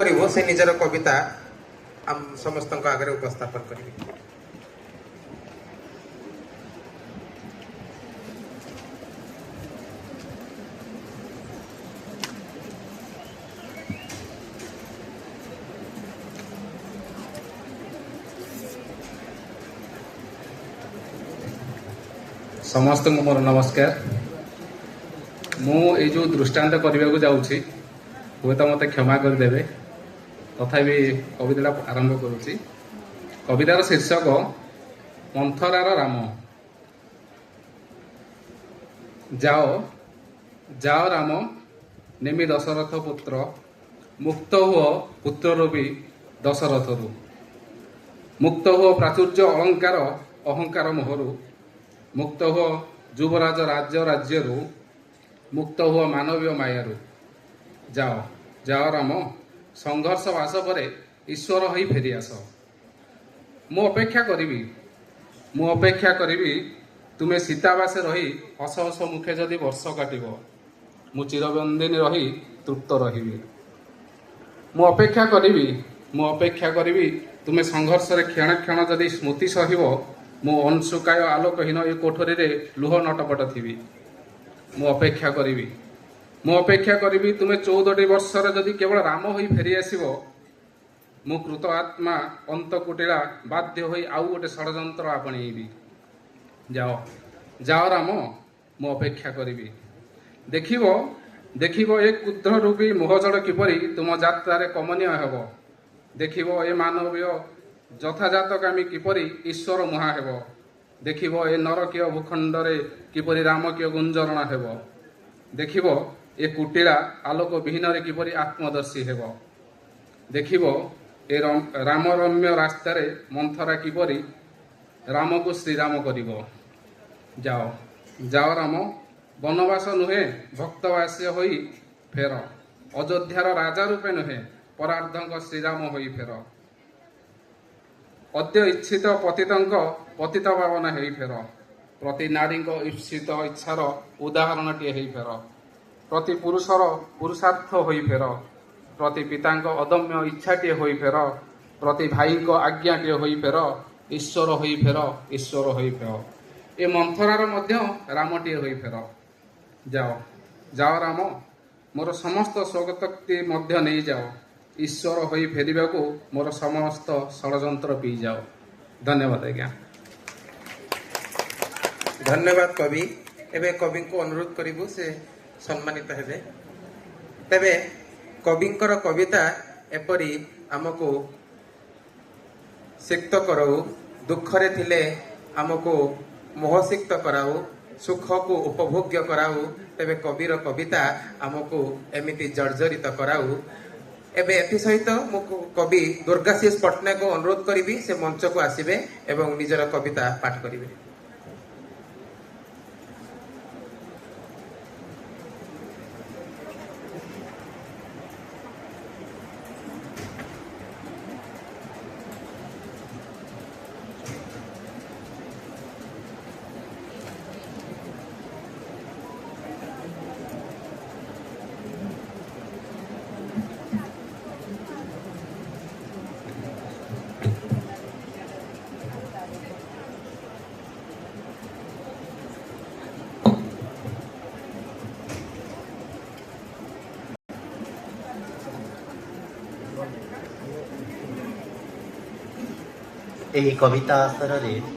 से निजर कविता आम समस्त आगे उपस्थापन करेंगे। समस्त मोर नमस्कार। मु ये जो दृष्टांत करने को जाऊँगी हुए तो मत क्षमा करदे तथापि कविता आरंभ करुच्ची। कवितार शीर्षक मंथरार राम। जाओ जाओ राम नेमि दशरथ पुत्र, मुक्त हुओ पुत्र रूपी दशरथरु, मुक्त हुओ प्राचुर्य अलंकार अहंकार मोहरु, मुक्त हुओ युवराज राज्य राज्यरु, मुक्त हुओ मानवीय मायारु। जाओ जाओ राम संघर्ष वास पर ईश्वर होई फेरी आस। मु अपेक्षा करी तुमे सीतावासे रही हस हस मुखे जदि वर्ष काटिब, मु चिरबंदिनी रही तृप्त रही। मु अपेक्षा करी तुमे संघर्ष रे क्षण क्षण जदि स्मृति सहिब, मु अंशुकाय आलोकहीन ए कोठरी रे लुह नटपट थी। मु अपेक्षा करी तुमे 14टी वर्ष जदि केवल राम होई फेरी आसीब, मु कृत आत्मा अंत कुटिला बाध्य होई आउ गोटे षड़यंत्र आपणेबी। जाओ जाओ राम मु अपेक्षा करी देखिबो ए क्षुद्र रूपी मोहजड़ किपरि तुम यात्रा रे कमनीय हेब। देखिबो ए मानवीय यथाजातकामी किपरि ईश्वर मुहा हेब। देखिबो ए नरकीय भूखंड रे किपरि रामकीय गुंजरण हेब। देखिबो ए कुटिला आलोक विहीन रे किपरि आत्मदर्शी हेब। देखिबो ए रामरम्य रास्ता रे मंथरा किपरि राम को श्रीराम करिबो। जाओ जाओ राम वनवास नुहे भक्तवास्य होई फेर, अयोध्यार राजा रूपे नुहे परार्धंक श्रीराम होई फेर। अद्य इच्छित पतितंक पतित भावना हेई फेर, प्रति नारी ईप्सित इच्छार उदाहरणटीए हेई फेर। प्रति पुरुषर पुरुषार्थ होई फेर, प्रति पितांक अदम्य इच्छाटीए होई फेर। प्रति भाईंक आज्ञाटीए होई फेर, ईश्वर होई फेर, ईश्वर होई फेर। ए मंथरार मध्य रामटीए होई फेर। जाओ जाओ राम मोर समस्त स्वगतक्ति मध्य नहीं जाओ, ईश्वर होई फेरिबाकू मोर समस्त षड़यंत्र पी जाओ। धन्यवाद आज्ञा। धन्यवाद कवि। एबे कवि को अनुरोध करिबु से सम्मानित हेबे। तेबे कविंकर कविता एपरी आमको सिक्त कराऊ, दुखरे थिले आमको मोहसिक्त कराऊ, सुख को उपभोग्य कराऊ। तेबे कविर कविता आमको एमिति जर्जरित कराऊ। एबे एथि सहित मु कवि दुर्गाशीष पट्टनायक को अनुरोध करी से मंच को आसबे एवं निजर कविता पाठ करेंगे। ଏହି କବିତା ଆସରରେ